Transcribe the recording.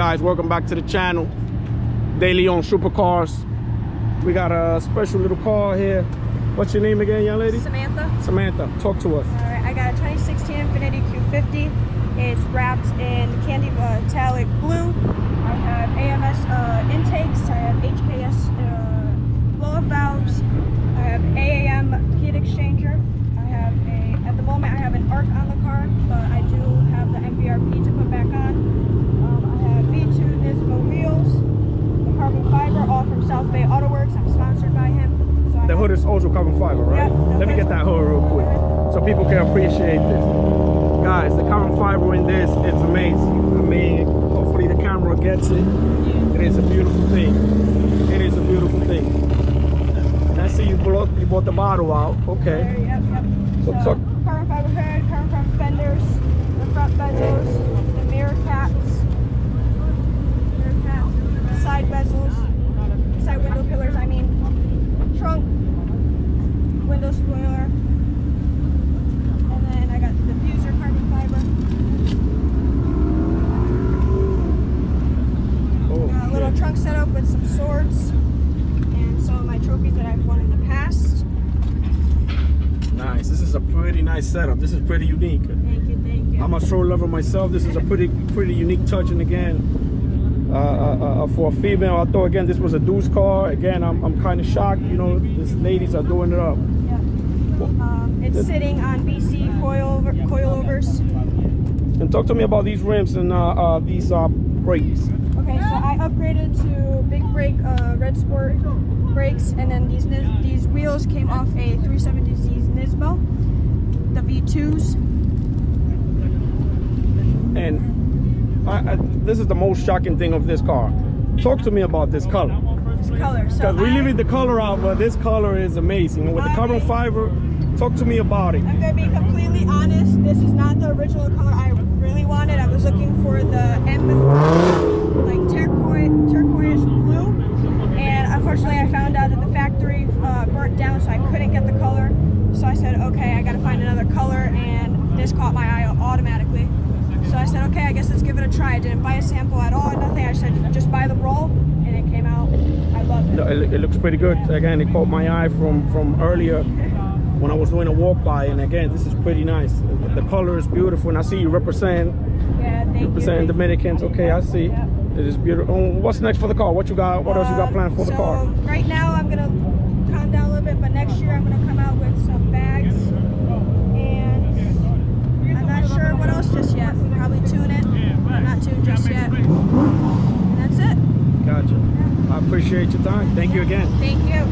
guys, welcome back to the channel. Daily on supercars. We got a special little car here. What's your name again, young lady? Samantha. Samantha, talk to us. Alright, I got a 2016 Infiniti Q50. It's wrapped in candy metallic blue. I have AMS intakes. I have HKS blow-up valves. I have AAM heat exchanger. I have at the moment I have an arc on the car, but I do have the MVRP to put back on. I have V2 Nismo wheels, the carbon fiber, all from South Bay Auto Works. I'm sponsored by him. So The hood is also carbon fiber, right? Yep, Let me get that hood real quick so people can appreciate this. Guys, the carbon fiber in this, it's amazing. I mean, hopefully the camera gets it. It is a beautiful thing. It is a beautiful thing. And I see you bought the bottle out. Okay. Yep. So carbon fiber hood, carbon fiber fenders, the front bezels, the mirror caps, side bezels, side window pillars, trunk, window spoiler, and then I got the diffuser carbon fiber. Got a little trunk setup with some swords and some of my trophies that I've won in the past. nice. This is a pretty nice setup. This is pretty unique. Thank you. I'm a stroll lover myself. This is a pretty unique touch, and again, for a female, I thought again this was a dude's car. Again, I'm kind of shocked. You know, these ladies are doing it up. Yeah. It's sitting on BC coilovers. And talk to me about these rims and these brakes. Okay, so I upgraded to big brake red sport brakes, and then these wheels came off a 370Z Nismo, the V2s. And this is the most shocking thing of this car. Talk to me about this color. This color. So Because we're leaving the color out, but this color is amazing. And with the carbon fiber, talk to me about it. I'm gonna be completely honest. This is not the original color I really wanted. I was looking for the like turquoise blue, and unfortunately, I found out that the factory burnt down, so I couldn't get the color. So I said, okay, I gotta find another color, and this caught my eye automatically. So I said, okay, I guess let's give it a try. I didn't buy a sample at all, nothing. I said, just buy the roll, and it came out. I love it. No, it looks pretty good. Again, it caught my eye from earlier when I was doing a walk by, and again, this is pretty nice. The color is beautiful, and I see you representing Dominicans. Okay, I see. Yeah. It is beautiful. What's next for the car? What you got? What else you got planned for the car? So right now, I'm gonna calm down a little bit, but next year I'm gonna come out with some bags, and I'm not sure what else just yet. Probably tune it, not tuned just yet. And that's it. Gotcha. I appreciate your time. Thank you again. Thank you.